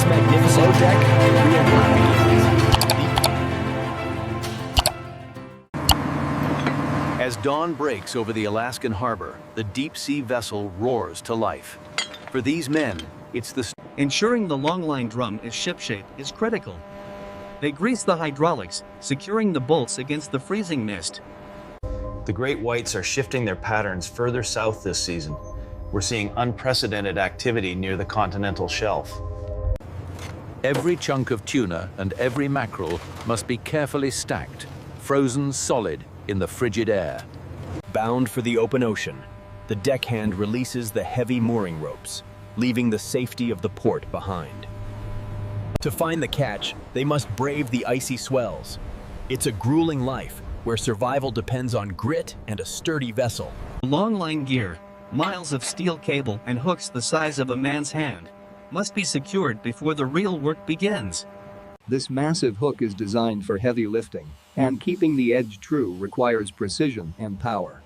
this magnificent deck, the real begins. As dawn breaks over the Alaskan harbor, the deep-sea vessel roars to life. For these men, it's the Ensuring the longline drum is shipshape is critical. They grease the hydraulics, securing the bolts against the freezing mist. The great whites are shifting their patterns further south this season. We're seeing unprecedented activity near the continental shelf. Every chunk of tuna and every mackerel must be carefully stacked, frozen solid in the frigid air. Bound for the open ocean, the deckhand releases the heavy mooring ropes, leaving the safety of the port behind. To find the catch, they must brave the icy swells. It's a grueling life, where survival depends on grit and a sturdy vessel. Longline gear, miles of steel cable and hooks the size of a man's hand, must be secured before the real work begins. This massive hook is designed for heavy lifting, and keeping the edge true requires precision and power.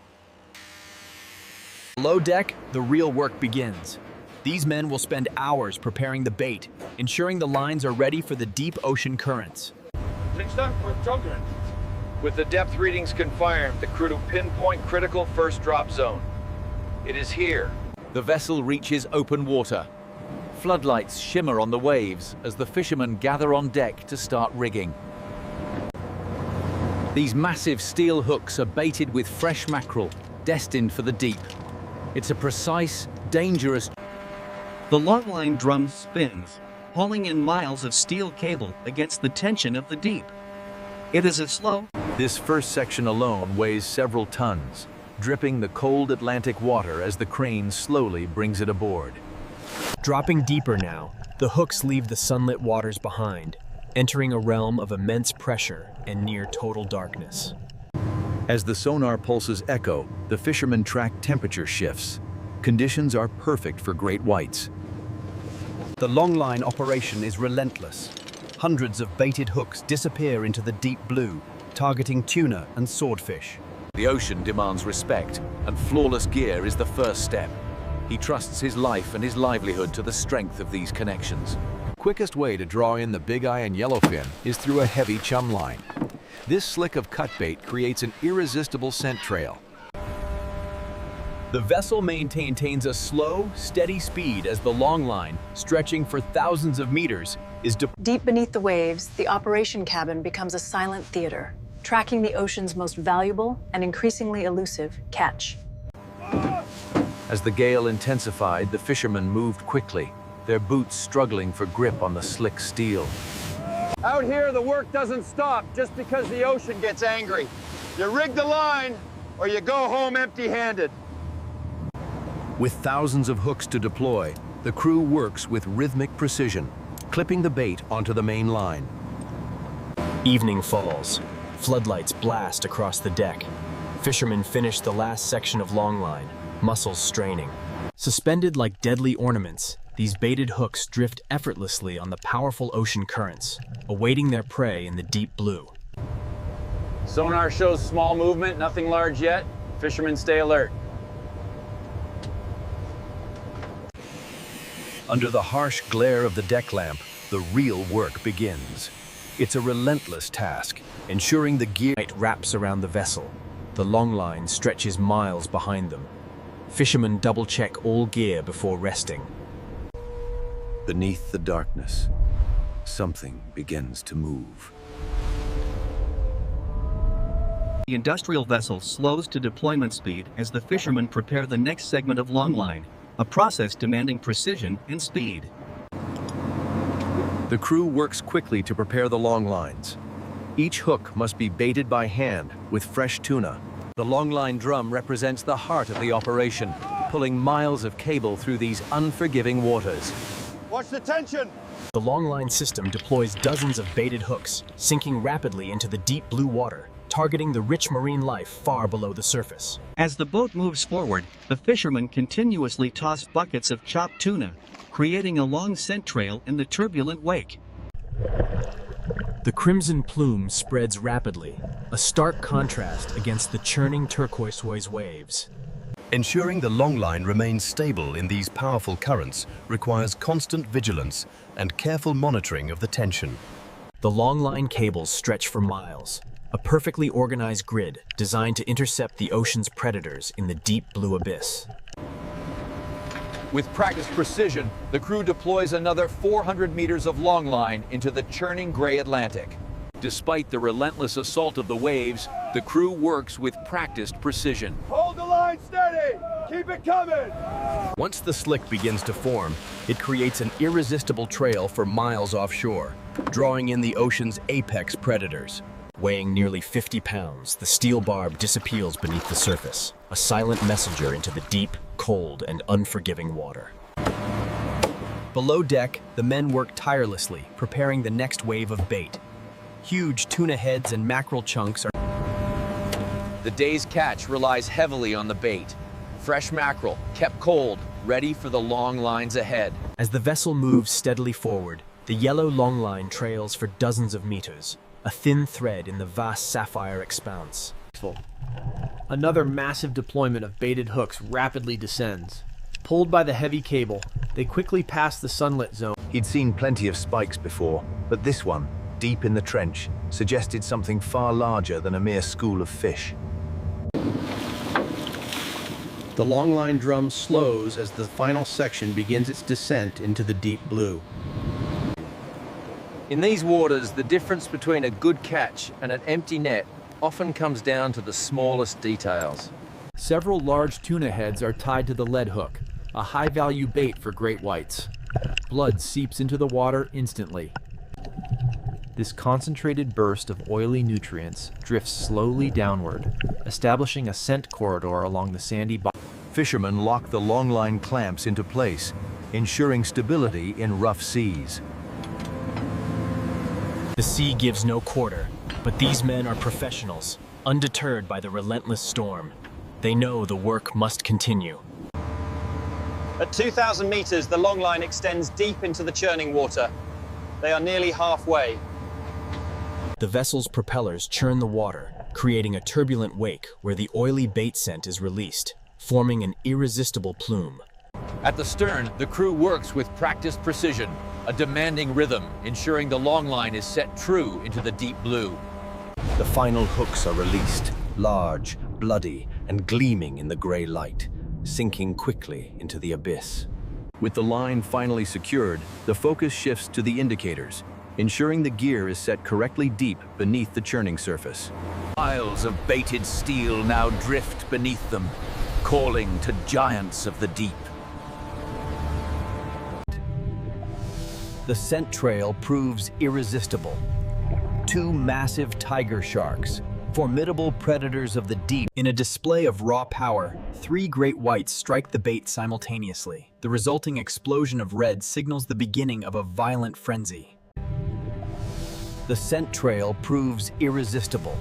Below deck, the real work begins. These men will spend hours preparing the bait, ensuring the lines are ready for the deep ocean currents. With the depth readings confirmed, the crew to pinpoint critical first drop zone. It is here. The vessel reaches open water. Floodlights shimmer on the waves as the fishermen gather on deck to start rigging. These massive steel hooks are baited with fresh mackerel, destined for the deep. It's a precise, dangerous. The longline drum spins, hauling in miles of steel cable against the tension of the deep. It is a slow. This first section alone weighs several tons, dripping the cold Atlantic water as the crane slowly brings it aboard. Dropping deeper now, the hooks leave the sunlit waters behind, entering a realm of immense pressure and near total darkness. As the sonar pulses echo, the fishermen track temperature shifts. Conditions are perfect for great whites. The longline operation is relentless. Hundreds of baited hooks disappear into the deep blue, targeting tuna and swordfish. The ocean demands respect, and flawless gear is the first step. He trusts his life and his livelihood to the strength of these connections. Quickest way to draw in the big eye and yellowfin is through a heavy chum line. This slick of cut bait creates an irresistible scent trail. The vessel maintains a slow, steady speed as the long line, stretching for thousands of meters, is Deep beneath the waves, the operation cabin becomes a silent theater, tracking the ocean's most valuable and increasingly elusive catch. As the gale intensified, the fishermen moved quickly, their boots struggling for grip on the slick steel. Out here, the work doesn't stop just because the ocean gets angry. You rig the line, or you go home empty-handed. With thousands of hooks to deploy, the crew works with rhythmic precision, clipping the bait onto the main line. Evening falls. Floodlights blast across the deck. Fishermen finish the last section of longline, muscles straining. Suspended like deadly ornaments, these baited hooks drift effortlessly on the powerful ocean currents, awaiting their prey in the deep blue. Sonar shows small movement, nothing large yet. Fishermen stay alert. Under the harsh glare of the deck lamp, the real work begins. It's a relentless task, ensuring the gear Wraps around the vessel. The long line stretches miles behind them. Fishermen double-check all gear before resting. Beneath the darkness, something begins to move. The industrial vessel slows to deployment speed as the fishermen prepare the next segment of longline, a process demanding precision and speed. The crew works quickly to prepare the long lines. Each hook must be baited by hand with fresh tuna. The longline drum represents the heart of the operation, pulling miles of cable through these unforgiving waters. Watch the tension! The longline system deploys dozens of baited hooks, sinking rapidly into the deep blue water, targeting the rich marine life far below the surface. As the boat moves forward, the fishermen continuously toss buckets of chopped tuna, creating a long scent trail in the turbulent wake. The crimson plume spreads rapidly, a stark contrast against the churning turquoise waves. Ensuring the longline remains stable in these powerful currents requires constant vigilance and careful monitoring of the tension. The longline cables stretch for miles, a perfectly organized grid designed to intercept the ocean's predators in the deep blue abyss. With practiced precision, the crew deploys another 400 meters of longline into the churning gray Atlantic. Despite the relentless assault of the waves, the crew works with practiced precision. Hold the line steady! Keep it coming! Once the slick begins to form, it creates an irresistible trail for miles offshore, drawing in the ocean's apex predators. Weighing nearly 50 pounds, the steel barb disappears beneath the surface, a silent messenger into the deep, cold, and unforgiving water. Below deck, the men work tirelessly, preparing the next wave of bait. Huge tuna heads and mackerel chunks are... The day's catch relies heavily on the bait. Fresh mackerel, kept cold, ready for the long lines ahead. As the vessel moves steadily forward, the yellow longline trails for dozens of meters, a thin thread in the vast sapphire expanse. Another massive deployment of baited hooks rapidly descends. Pulled by the heavy cable, they quickly pass the sunlit zone. He'd seen plenty of spikes before, but this one, deep in the trench, suggested something far larger than a mere school of fish. The longline drum slows as the final section begins its descent into the deep blue. In these waters, the difference between a good catch and an empty net often comes down to the smallest details. Several large tuna heads are tied to the lead hook, a high-value bait for great whites. Blood seeps into the water instantly. This concentrated burst of oily nutrients drifts slowly downward, establishing a scent corridor along the sandy bottom. Fishermen lock the longline clamps into place, ensuring stability in rough seas. The sea gives no quarter, but these men are professionals, undeterred by the relentless storm. They know the work must continue. At 2,000 meters, the long line extends deep into the churning water. They are nearly halfway. The vessel's propellers churn the water, creating a turbulent wake where the oily bait scent is released, forming an irresistible plume. At the stern, the crew works with practiced precision, a demanding rhythm, ensuring the longline is set true into the deep blue. The final hooks are released, large, bloody, and gleaming in the gray light, sinking quickly into the abyss. With the line finally secured, the focus shifts to the indicators, ensuring the gear is set correctly deep beneath the churning surface. Miles of baited steel now drift beneath them, calling to giants of the deep. The scent trail proves irresistible. Two massive tiger sharks, formidable predators of the deep. In a display of raw power, three great whites strike the bait simultaneously. The resulting explosion of red signals the beginning of a violent frenzy. The scent trail proves irresistible.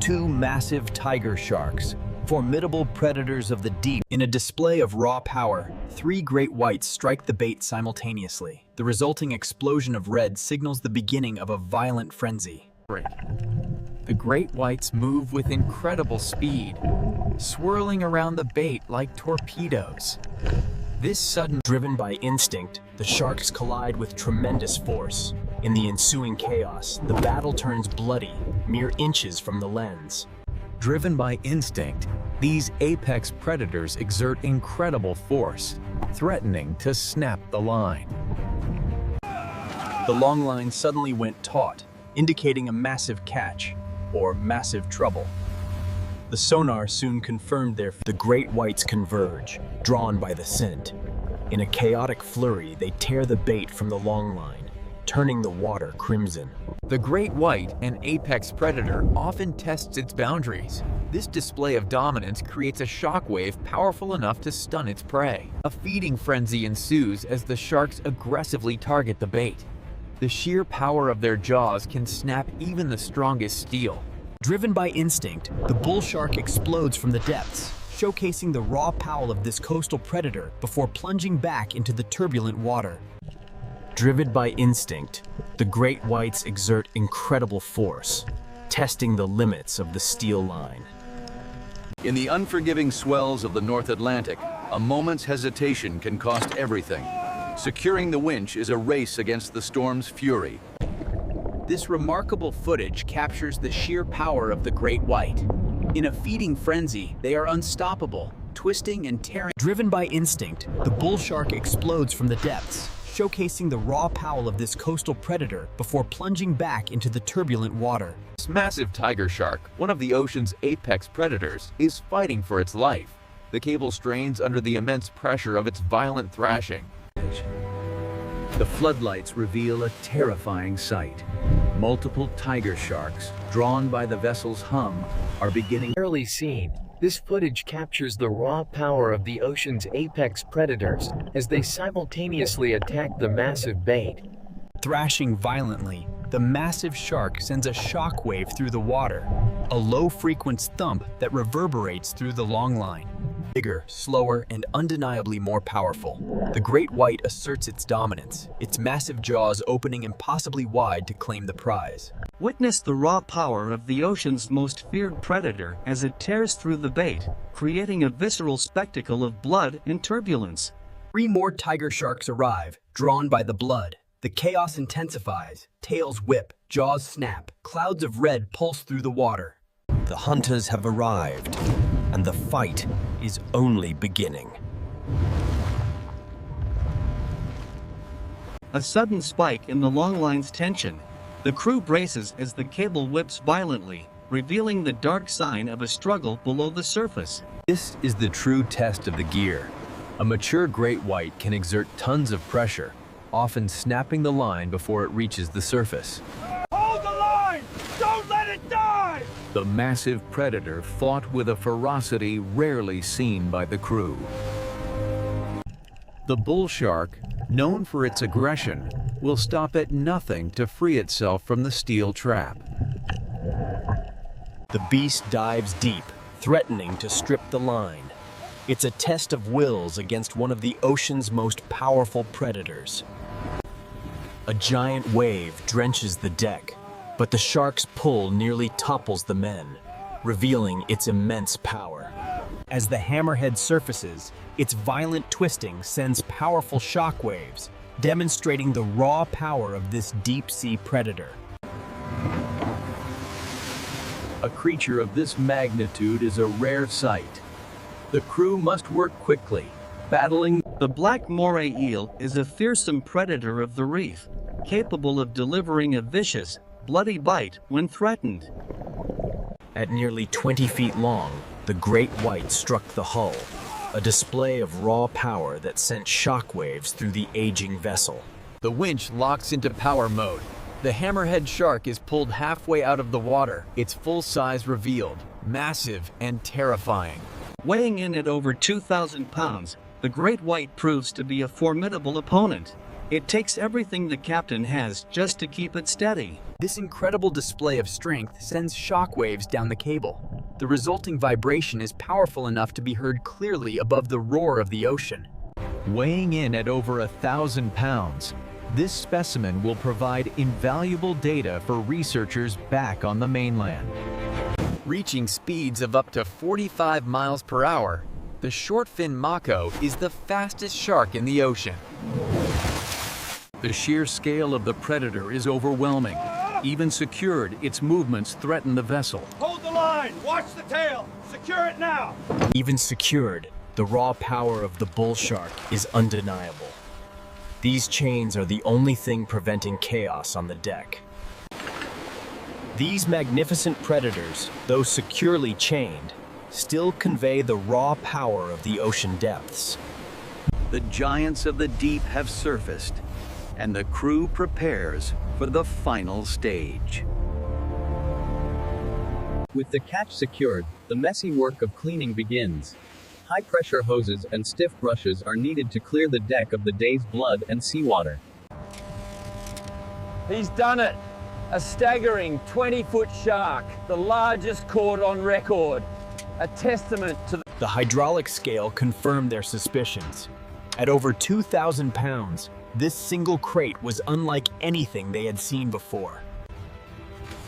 Two massive tiger sharks, formidable predators of the deep. In a display of raw power, three great whites strike the bait simultaneously. The resulting explosion of red signals the beginning of a violent frenzy. The great whites move with incredible speed, swirling around the bait like torpedoes. This sudden... Driven by instinct, the sharks collide with tremendous force. In the ensuing chaos, the battle turns bloody, mere inches from the lens. Driven by instinct, these apex predators exert incredible force, threatening to snap the line. The long line suddenly went taut, indicating a massive catch, or massive trouble. The sonar soon confirmed the great whites converge, drawn by the scent. In a chaotic flurry, they tear the bait from the long line, turning the water crimson. The great white, an apex predator, often tests its boundaries. This display of dominance creates a shockwave powerful enough to stun its prey. A feeding frenzy ensues as the sharks aggressively target the bait. The sheer power of their jaws can snap even the strongest steel. Driven by instinct, the bull shark explodes from the depths, showcasing the raw power of this coastal predator before plunging back into the turbulent water. Driven by instinct, the great whites exert incredible force, testing the limits of the steel line. In the unforgiving swells of the North Atlantic, a moment's hesitation can cost everything. Securing the winch is a race against the storm's fury. This remarkable footage captures the sheer power of the great white. In a feeding frenzy, they are unstoppable, twisting and tearing. Driven by instinct, the bull shark explodes from the depths, showcasing the raw power of this coastal predator before plunging back into the turbulent water. This massive tiger shark, one of the ocean's apex predators, is fighting for its life. The cable strains under the immense pressure of its violent thrashing. The floodlights reveal a terrifying sight. Multiple tiger sharks, drawn by the vessel's hum, are beginning. Rarely seen, this footage captures the raw power of the ocean's apex predators as they simultaneously attack the massive bait. Thrashing violently, the massive shark sends a shockwave through the water, a low-frequency thump that reverberates through the long line. Bigger, slower, and undeniably more powerful, the great white asserts its dominance, its massive jaws opening impossibly wide to claim the prize. Witness the raw power of the ocean's most feared predator as it tears through the bait, creating a visceral spectacle of blood and turbulence. 3 more tiger sharks arrive, drawn by the blood. The chaos intensifies, tails whip, jaws snap, clouds of red pulse through the water. The hunters have arrived, and the fight is only beginning. A sudden spike in the longline's tension. The crew braces as the cable whips violently, revealing the dark sign of a struggle below the surface. This is the true test of the gear. A mature great white can exert tons of pressure, often snapping the line before it reaches the surface. Hold the line! Don't let it die! The massive predator fought with a ferocity rarely seen by the crew. The bull shark, known for its aggression, will stop at nothing to free itself from the steel trap. The beast dives deep, threatening to strip the line. It's a test of wills against one of the ocean's most powerful predators. A giant wave drenches the deck, but the shark's pull nearly topples the men, revealing its immense power. As the hammerhead surfaces, its violent twisting sends powerful shockwaves, demonstrating the raw power of this deep-sea predator. A creature of this magnitude is a rare sight. The crew must work quickly, battling. The black moray eel is a fearsome predator of the reef, capable of delivering a vicious, bloody bite when threatened. At nearly 20 feet long, the great white struck the hull, a display of raw power that sent shockwaves through the aging vessel. The winch locks into power mode. The hammerhead shark is pulled halfway out of the water, its full size revealed, massive and terrifying. Weighing in at over 2,000 pounds, the great white proves to be a formidable opponent. It takes everything the captain has just to keep it steady. This incredible display of strength sends shockwaves down the cable. The resulting vibration is powerful enough to be heard clearly above the roar of the ocean. Weighing in at over 1,000 pounds, this specimen will provide invaluable data for researchers back on the mainland. Reaching speeds of up to 45 miles per hour, the short-fin mako is the fastest shark in the ocean. The sheer scale of the predator is overwhelming. Even secured, its movements threaten the vessel. Hold the line! Watch the tail! Secure it now! Even secured, the raw power of the bull shark is undeniable. These chains are the only thing preventing chaos on the deck. These magnificent predators, though securely chained, still convey the raw power of the ocean depths. The giants of the deep have surfaced, and the crew prepares for the final stage. With the catch secured, the messy work of cleaning begins. High-pressure hoses and stiff brushes are needed to clear the deck of the day's blood and seawater. He's done it! A staggering 20-foot shark, the largest caught on record. A testament to the hydraulic scale confirmed their suspicions. At over 2,000 pounds, this single crate was unlike anything they had seen before.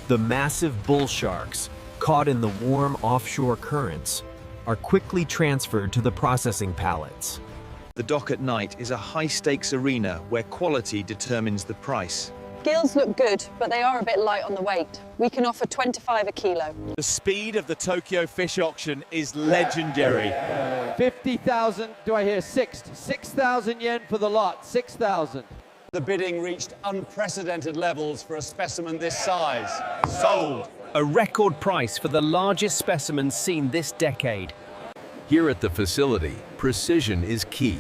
The massive bull sharks, caught in the warm offshore currents, are quickly transferred to the processing pallets. The dock at night is a high-stakes arena where quality determines the price. Gills look good, but they are a bit light on the weight. We can offer 25 a kilo. The speed of the Tokyo fish auction is legendary. 50,000, do I hear 6,000 yen for the lot, 6,000. The bidding reached unprecedented levels for a specimen this size. Sold. A record price for the largest specimen seen this decade. Here at the facility, precision is key.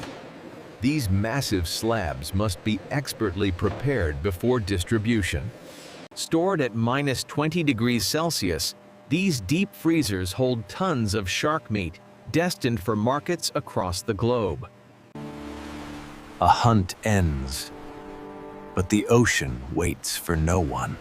These massive slabs must be expertly prepared before distribution. Stored at -20°C, these deep freezers hold tons of shark meat destined for markets across the globe. A hunt ends, but the ocean waits for no one.